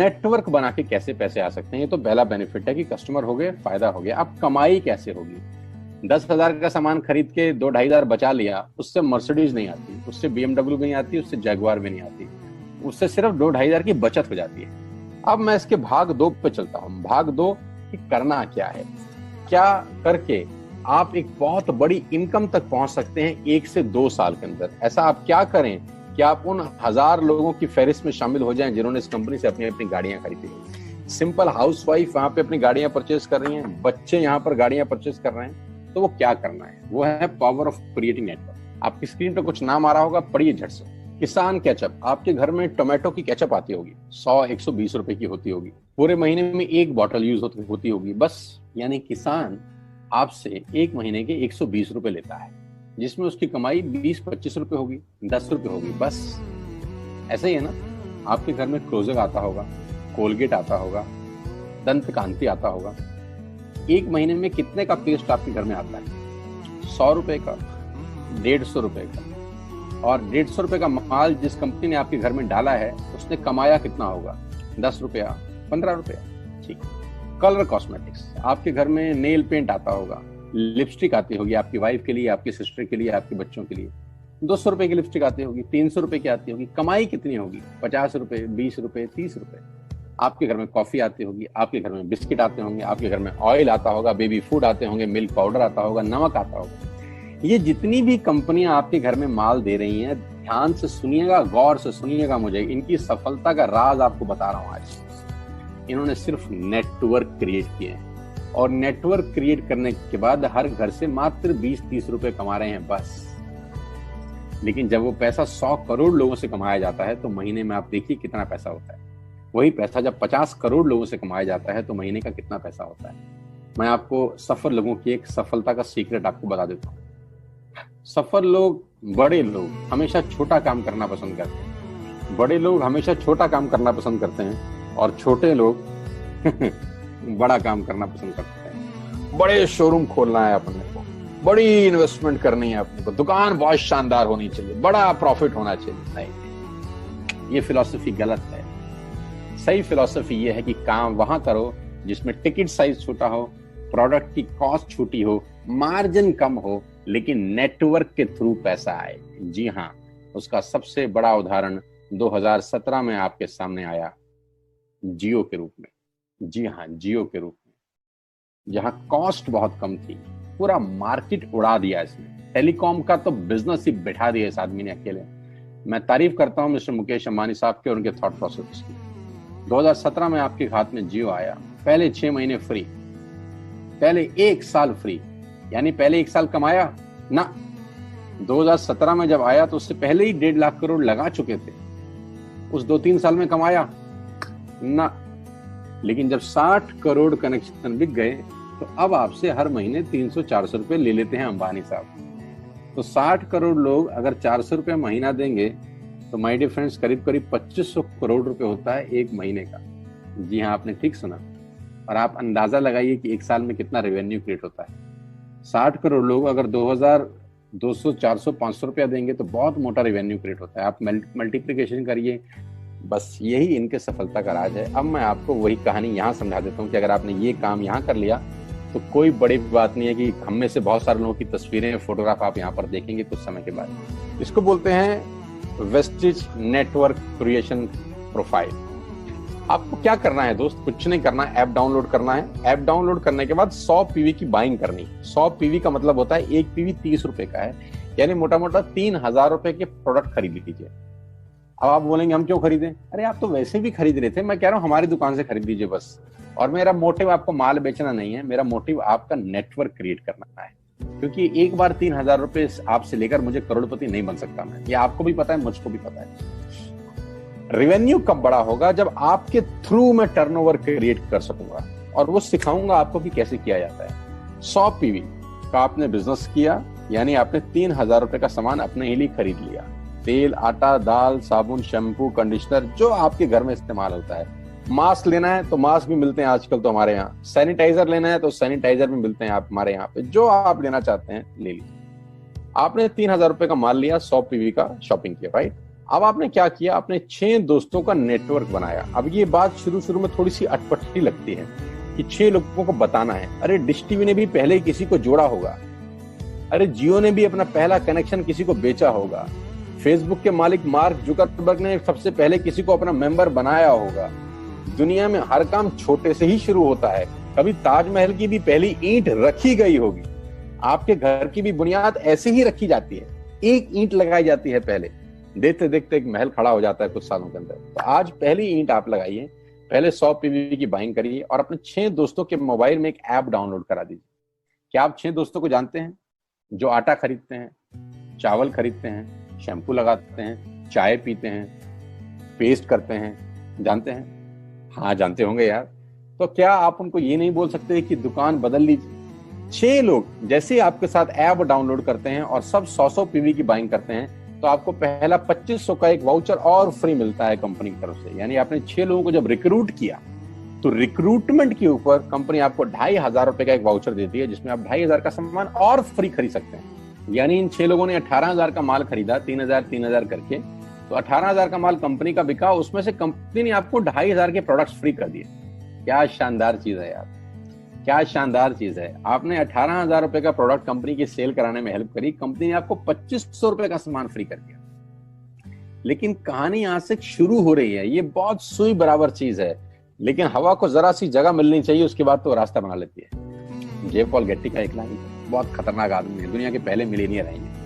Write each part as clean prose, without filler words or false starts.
Network बना के कैसे पैसे आ सकते हैं, ये तो पहला बेनिफिट है कि कस्टमर हो गए, फायदा हो गया। अब कमाई कैसे होगी? 10,000 का सामान खरीद के 2-2.5 बचा लिया, उससे मर्सिडीज नहीं आती, उससे BMW भी नहीं आती, उससे जैगुआर भी नहीं आती, उससे सिर्फ 2-2.5 की बचत हो जाती है। अब मैं इसके भाग 2 पे चलता हूँ। भाग 2 कि करना क्या है, क्या करके आप एक बहुत बड़ी इनकम तक पहुंच सकते हैं 1 से 2 साल के अंदर। ऐसा आप क्या करें कि आप उन 1000 लोगों की फहरिस्त में शामिल हो जाएं जिन्होंने इस कंपनी से अपनी अपनी गाड़ियां खरीदी हैं। सिंपल हाउसवाइफ वहां पे अपनी गाड़ियां परचेज कर रही हैं, बच्चे यहाँ पर गाड़ियां परचेज कर रहे हैं, तो वो क्या करना है? वो है पावर ऑफ क्रिएटिंग नेटवर्क। आपकी स्क्रीन पे कुछ नाम आ रहा होगा, पढ़िए झट से। किसान केचप, आपके घर में टोमेटो की केचप आती होगी, 100-120 रुपए की होती होगी, पूरे महीने में 1 बॉटल यूज होती होगी बस। यानी किसान आपसे 1 महीने के 120 रुपए लेता है, जिसमें उसकी कमाई 20-25 रुपए होगी, 10 रुपए होगी बस। ऐसा ही है ना? आपके घर में क्लोजर आता होगा, कोलगेट आता होगा, दंत कांति आता होगा। 1 महीने में कितने का पेस्ट आपके घर में आता है? 100 रुपए का, 150 रुपए का। और 150 रुपए का माल जिस कंपनी ने आपके घर में डाला है, उसने कमाया कितना होगा? 10 रुपया, 15 रुपया। ठीक। कलर कॉस्मेटिक्स, आपके घर में नेल पेंट आता होगा, लिपस्टिक आती होगी आपकी वाइफ के लिए, आपकी सिस्टर के लिए, आपके बच्चों के लिए। 200 रुपए की लिपस्टिक आती होगी, 300 रुपए की आती होगी। कमाई कितनी होगी? 50 रुपए, 20 रुपए, 30 रुपए। आपके घर में कॉफी आती होगी, आपके घर में बिस्किट आते होंगे, आपके घर में ऑयल आता होगा, बेबी फूड आते होंगे, मिल्क पाउडर आता होगा, नमक आता होगा। ये जितनी भी कंपनियां आपके घर में माल दे रही हैं, ध्यान से सुनिएगा, गौर से सुनिएगा मुझे। इनकी सफलता का राज आपको बता रहा हूं आज। इन्होंने सिर्फ नेटवर्क क्रिएट किए हैं, और नेटवर्क क्रिएट करने के बाद हर घर से मात्र 20-30 रुपए कमा रहे हैं बस। लेकिन जब वो पैसा 100 करोड़ लोगों से कमाया जाता है तो महीने में आप देखिए कितना पैसा होता है। वही पैसा जब 50 करोड़ लोगों से कमाया जाता है तो महीने का कितना पैसा होता है। मैं आपको सफल लोगों की एक सफलता का सीक्रेट आपको बता देता हूँ। सफल लोग, बड़े लोग हमेशा छोटा काम करना पसंद करते हैं। बड़े लोग हमेशा छोटा काम करना पसंद करते हैं, और छोटे लोग बड़ा काम करना पसंद करते हैं। बड़े शोरूम खोलना है अपने को, बड़ी इन्वेस्टमेंट करनी है अपने को, दुकान बहुत शानदार होनी चाहिए, बड़ा प्रॉफिट होना चाहिए। नहीं, ये फिलॉसफी गलत है। सही फिलॉसफी ये है कि काम वहां करो जिसमें टिकट साइज छोटा हो, प्रोडक्ट की कॉस्ट छोटी हो, मार्जिन कम हो, लेकिन नेटवर्क के थ्रू पैसा आए। जी हाँ, उसका सबसे बड़ा उदाहरण 2017 में आपके सामने आया, जियो के रूप में। जी हाँ, जियो के रूप में, जहां कॉस्ट बहुत कम थी, पूरा मार्केट उड़ा दिया इसने। टेलीकॉम का तो बिजनेस ही बैठा दिया इस आदमी ने अकेले। मैं तारीफ करता हूं मिस्टर मुकेश अंबानी साहब के और उनके थॉट प्रोसेस की। 2017 में आपके हाथ में जियो आया, पहले 6 महीने फ्री, पहले 1 साल फ्री। यानी पहले 1 साल कमाया ना। 2017 में जब आया तो उससे पहले ही 1.5 लाख करोड़ लगा चुके थे। उस 2-3 साल में कमाया ना। लेकिन जब 60 करोड़ कनेक्शन बिक गए तो अब आपसे हर महीने 300-400 रुपए ले लेते हैं अंबानी साहब। तो 60 करोड़ लोग अगर 400 रुपए महीना देंगे तो माय डियर फ्रेंड्स, करीब करीब 2500 करोड़ रुपए होता है 1 महीने का। जी हाँ, आपने ठीक सुना। और आप अंदाजा लगाइए कि 1 साल में कितना रेवेन्यू क्रिएट होता है। 60 करोड़ लोग अगर 2200, 400, 500 रुपया देंगे तो बहुत मोटा रेवेन्यू क्रिएट होता है। आप मल्टीप्लिकेशन करिए। बस यही इनके सफलता का राज है। अब मैं आपको वही कहानी यहाँ समझा देता हूँ कि अगर आपने ये काम यहाँ कर लिया तो कोई बड़ी बात नहीं है कि हम में से बहुत सारे लोगों की तस्वीरें, फोटोग्राफ आप यहाँ पर देखेंगे कुछ समय के बाद। इसको बोलते हैं वेस्टिज नेटवर्क क्रिएशन प्रोफाइल। आपको क्या करना है दोस्त? कुछ नहीं करना है, ऐप डाउनलोड करना है। ऐप डाउनलोड करने के बाद 100 पीवी की बाइंग करनी। 100 पीवी का मतलब होता है 1 पीवी 30 रुपए का है, यानी मोटा मोटा 3000 रुपए के प्रोडक्ट खरीद लीजिए। अब आप बोलेंगे हम क्यों खरीदें? अरे आप तो वैसे भी खरीद रहे थे, मैं कह रहा हूँ हमारी दुकान से खरीद लीजिए बस। और मेरा मोटिव आपको माल बेचना नहीं है, मेरा मोटिव आपका नेटवर्क क्रिएट करना है। क्योंकि एक बार 3000 रुपए आपसे लेकर मुझे करोड़पति नहीं बन सकता मैं, ये आपको भी पता है, मुझको भी पता है। रेवेन्यू कब बड़ा होगा? जब आपके थ्रू मैं टर्नओवर क्रिएट कर सकूंगा, और वो सिखाऊंगा आपको कि कैसे किया जाता है। 100 पीवी का आपने बिजनेस किया, यानी आपने 3000 रुपए का सामान अपने ही लिए खरीद लिया। तेल, आटा, दाल, साबुन, शैम्पू, कंडीशनर, जो आपके घर में इस्तेमाल होता है। मास्क लेना है तो मास्क भी मिलते हैं आजकल तो हमारे यहाँ। सैनिटाइजर लेना है तो सैनिटाइजर भी मिलते हैं आप हमारे यहाँ पे। जो आप लेना चाहते हैं ले लीजिए। आपने 3000 रुपए का माल लिया, 100 पीवी का शॉपिंग किया, राइट? अब आपने क्या किया, आपने 6 दोस्तों का नेटवर्क बनाया। अब ये बात शुरू शुरू में थोड़ी सी अटपटी लगती है कि 6 लोगों को बताना है। अरे डिश टीवी ने भी पहले किसी को जोड़ा होगा, अरे जियो ने भी अपना पहला कनेक्शन किसी को बेचा होगा, फेसबुक के मालिक मार्क जुकरबर्ग ने सबसे पहले किसी को अपना मेंबर बनाया होगा। दुनिया में हर काम छोटे से ही शुरू होता है। कभी ताजमहल की भी पहली ईंट रखी गई होगी, आपके घर की भी बुनियाद ऐसे ही रखी जाती है, एक ईंट लगाई जाती है पहले, देखते देखते एक महल खड़ा हो जाता है कुछ सालों के अंदर। तो आज पहली ईंट आप लगाइए, पहले 100 पीवी की बाइंग करिए और अपने 6 दोस्तों के मोबाइल में एक ऐप डाउनलोड करा दीजिए। क्या आप 6 दोस्तों को जानते हैं जो आटा खरीदते हैं, चावल खरीदते हैं, शैम्पू लगाते हैं, चाय पीते हैं, पेस्ट करते हैं? जानते हैं? हाँ जानते होंगे यार। तो क्या आप उनको ये नहीं बोल सकते कि दुकान बदल लीजिए? 6 लोग जैसे ही आपके साथ ऐप डाउनलोड करते हैं और सब 100 पीवी की बाइंग करते हैं तो आपको पहला 2500 का एक वाउचर और फ्री मिलता है कंपनी की तरफ से। यानी आपने 6 लोगों को जब रिक्रूट किया तो रिक्रूटमेंट के ऊपर कंपनी आपको 2500 रुपए का एक वाउचर देती है जिसमें आप 2500 का सामान और फ्री खरीद सकते हैं। यानी इन 6 लोगों ने 18,000 का माल खरीदा, 3,000 करके, तो 18,000 का माल कंपनी का बिका, उसमें से कंपनी ने आपको 2500 के प्रोडक्ट्स फ्री कर दिए। क्या शानदार चीज है यार, क्या शानदार चीज है। आपने 18,000 रुपए का प्रोडक्ट कंपनी की सेल कराने में हेल्प करी, कंपनी ने आपको 2500 रुपए का सामान फ्री कर दिया। लेकिन कहानी यहां से शुरू हो रही है। ये बहुत सुई बराबर चीज है, लेकिन हवा को जरा सी जगह मिलनी चाहिए, उसके बाद तो रास्ता बना लेती है। जे पॉल गेट्टी का एक लाइन, बहुत खतरनाक आदमी है, दुनिया के पहले मिलियनियर हैं।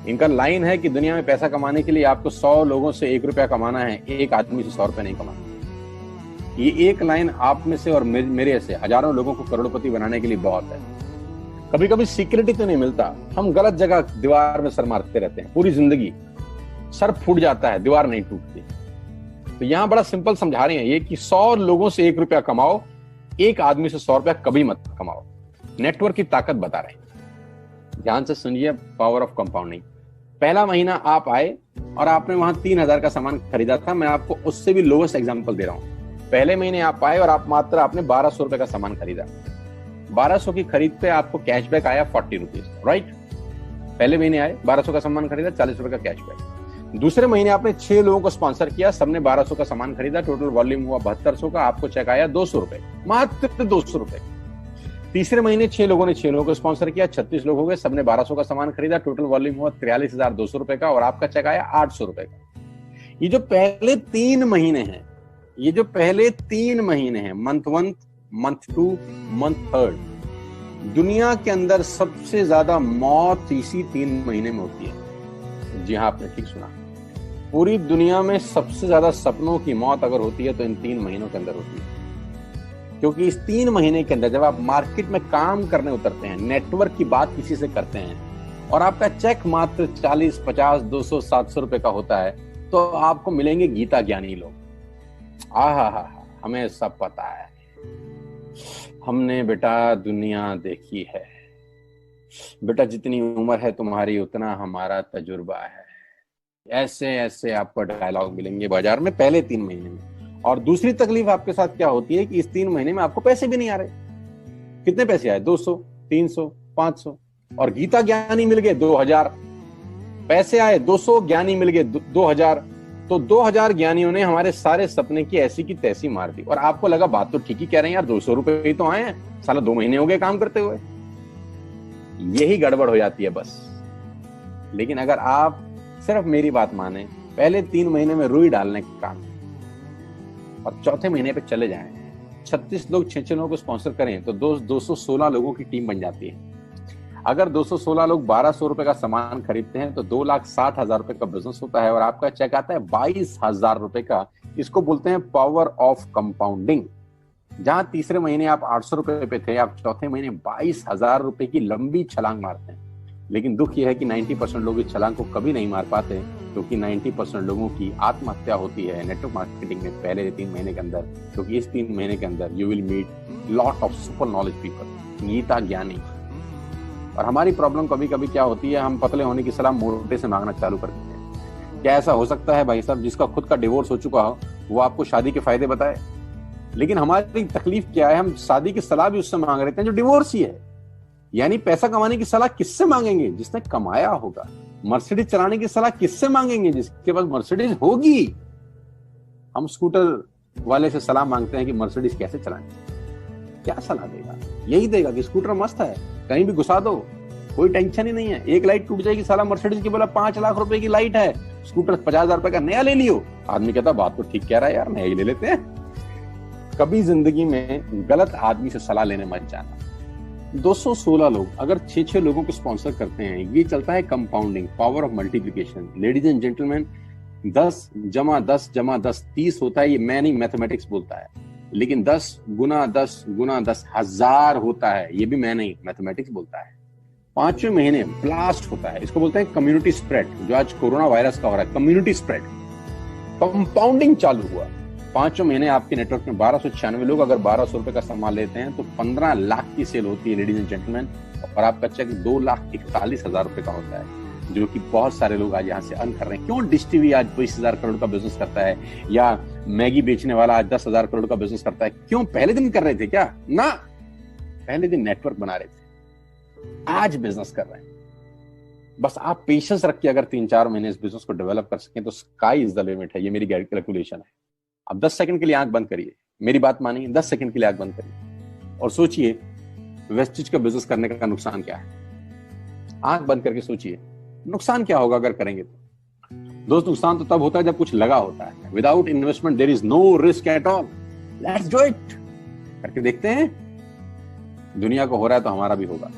इनका लाइन है कि दुनिया में पैसा कमाने के लिए आपको 100 लोगों से 1 रुपया कमाना है, एक आदमी से 100 रुपया नहीं कमाना। ये एक लाइन आप में से और मेरे से हजारों लोगों को करोड़पति बनाने के लिए बहुत है। कभी कभी सिक्योरिटी तो नहीं मिलता, हम गलत जगह दीवार में सर मारते रहते हैं, पूरी जिंदगी सर फूट जाता है, दीवार नहीं टूटती। तो यहां बड़ा सिंपल समझा रहे हैं ये कि 100 लोगों से 1 रुपया कमाओ, एक आदमी से 100 रुपया कभी मत कमाओ। नेटवर्क की ताकत बता रहे हैं, ध्यान से सुनिए, पावर ऑफ कंपाउंडिंग। पहला महीना आप आए और आपने वहां 3,000 का सामान खरीदा था। मैं आपको उससे भी लोवेस्ट एग्जांपल दे रहा हूं। पहले महीने आप आए और आपने 1200 रुपए का सामान खरीदा। 1200 की खरीद पे आपको कैशबैक आया 40 रुपीज, राइट? पहले महीने आए, 1200 का सामान खरीदा, 40 रुपए का कैशबैक। दूसरे महीने आपने 6 लोगों को स्पॉन्सर किया, सबने 1200 का सामान खरीदा, टोटल वॉल्यूम हुआ 7200 का, आपको चेक आया 200 रुपए, मात्र 200 रुपए। तीसरे महीने 6 लोगों ने 6 लोगों को स्पॉन्सर किया, 36 लोग हो गए, सबने 1200 का सामान खरीदा, टोटल वॉल्यूम हुआ 43,200 रुपए का, और आपका चेक आया 800 रुपए का। ये जो पहले 3 महीने हैं, ये जो पहले 3 महीने हैं, मंथ 1, मंथ 2, मंथ 3, दुनिया के अंदर सबसे ज्यादा मौत इसी 3 महीने में होती है। जी हाँ, आपने ठीक सुना, पूरी दुनिया में सबसे ज्यादा सपनों की मौत अगर होती है तो इन 3 महीनों के अंदर होती है। क्योंकि इस 3 महीने के अंदर जब आप मार्केट में काम करने उतरते हैं, नेटवर्क की बात किसी से करते हैं और आपका चेक मात्र 40, 50, 200, 700 रुपए का होता है, तो आपको मिलेंगे गीता ज्ञानी लोग। आहा, हमें सब पता है, हमने बेटा दुनिया देखी है, बेटा जितनी उम्र है तुम्हारी उतना हमारा तजुर्बा है। ऐसे ऐसे आपको डायलॉग मिलेंगे बाजार में पहले 3 महीने में। और दूसरी तकलीफ आपके साथ क्या होती है कि इस 3 महीने में आपको पैसे भी नहीं आ रहे। कितने पैसे आए? 200, 300, 500, और गीता ज्ञानी मिल गए 2000। पैसे आए 200, ज्ञानी मिल गए 2000, तो 2000 ज्ञानियों ने हमारे सारे सपने की ऐसी की तैसी मार दी। और आपको लगा बात तो ठीक ही कह रहे हैं यार, 200 रुपए ही तो आए हैं, साला 2 महीने हो गए काम करते हुए। यही गड़बड़ हो जाती है बस। लेकिन अगर आप सिर्फ मेरी बात माने, पहले 3 महीने में रुई डालने का काम और चौथे महीने पे चले जाएं, 36 लोग 6 लोगों को स्पॉन्सर करें तो 216 लोगों की टीम बन जाती है। अगर 216 लोग 1200 रुपए का सामान खरीदते हैं तो 2,60,000 रुपए का बिजनेस होता है और आपका चेक आता है 22,000 रुपए का। इसको बोलते हैं पावर ऑफ कंपाउंडिंग। जहां तीसरे महीने आप 800 रुपए पे थे, आप चौथे महीने 22,000 रुपए की लंबी छलांग मारते हैं। लेकिन दुख यह है कि 90% लोग इस छलांग को कभी नहीं मार पाते, क्योंकि 90% लोगों की आत्महत्या होती है नेटवर्क मार्केटिंग में पहले 3 महीने के अंदर। क्योंकि इस 3 महीने के अंदर you will meet lot of super knowledge people, Gita ज्ञानी। और हमारी प्रॉब्लम कभी कभी क्या होती है, हम पतले होने की सलाह मोटे से मांगना चालू कर देते हैं। क्या ऐसा हो सकता है भाई साहब, जिसका खुद का डिवोर्स हो चुका हो वो आपको शादी के फायदे बताए? लेकिन हमारी तकलीफ क्या है, हम शादी की सलाह भी उससे मांग रहे हैं जो डिवोर्स ही है। यानी पैसा कमाने की सलाह किससे मांगेंगे? जिसने कमाया होगा। मर्सिडीज चलाने की सलाह किससे मांगेंगे? जिसके पास मर्सिडीज होगी। हम स्कूटर वाले से सलाह मांगते हैं कि मर्सिडीज कैसे चलाएं। क्या सलाह देगा? यही देगा कि स्कूटर मस्त है, कहीं भी घुसा दो, कोई टेंशन ही नहीं है। एक लाइट टूट जाएगी, साला मर्सिडीज की बोला 5 लाख रुपए की लाइट है, स्कूटर 50,000 रुपए का नया ले लियो। आदमी कहता बात तो ठीक कह रहा है यार, नया ही ले लेते हैं। कभी जिंदगी में गलत आदमी से सलाह लेने मत जाना। 216 लोग अगर 6-6 लोगों को स्पॉन्सर करते हैं, ये चलता है compounding, power of multiplication. Ladies and gentleman, 10 जमा 10 जमा 10 30 होता है। ये मैं नहीं, मैथमेटिक्स बोलता है। लेकिन 10 गुना 10 गुना 10 1000 होता है। ये भी मैं नहीं, मैथमेटिक्स बोलता है। 5वें महीने ब्लास्ट होता है। इसको बोलते हैं कम्युनिटी स्प्रेड, जो आज कोरोना वायरस का हो रहा है। कम्युनिटी स्प्रेड, कंपाउंडिंग चालू हुआ। 5वें महीने आपके नेटवर्क में 1296 लोग अगर 1200 रुपए का सामान लेते हैं तो 15 लाख की सेल होती है लेडीज एंड जेंटलमैन। और आपका चेक 2,41,000 रुपए का होता है, जो कि बहुत सारे लोग आज यहाँ से अर्न कर रहे हैं। क्यों डिश टीवी आज 20,000 करोड़ का बिजनेस करता है, या मैगी बेचने वाला आज 10,000 करोड़ का बिजनेस करता है? क्यों? पहले दिन कर रहे थे क्या? ना, पहले दिन नेटवर्क बना रहे थे, आज बिजनेस कर रहे हैं। बस आप पेशेंस रख के अगर 3-4 महीने इस बिजनेस को डेवलप कर सकें तो स्काई इज द लिमिट है। ये मेरी कैलकुलेशन है। अब 10 सेकंड के लिए आंख बंद करिए, मेरी बात मानिए, 10 सेकंड के लिए आंख बंद करिए और सोचिए वेस्टेज का बिजनेस करने का नुकसान क्या है। आंख बंद करके सोचिए नुकसान क्या होगा अगर करेंगे तो। दोस्त, नुकसान तो तब होता है जब कुछ लगा होता है। Without investment there is no risk at all. Let's do it. करके देखते हैं, दुनिया को हो रहा है तो हमारा भी होगा।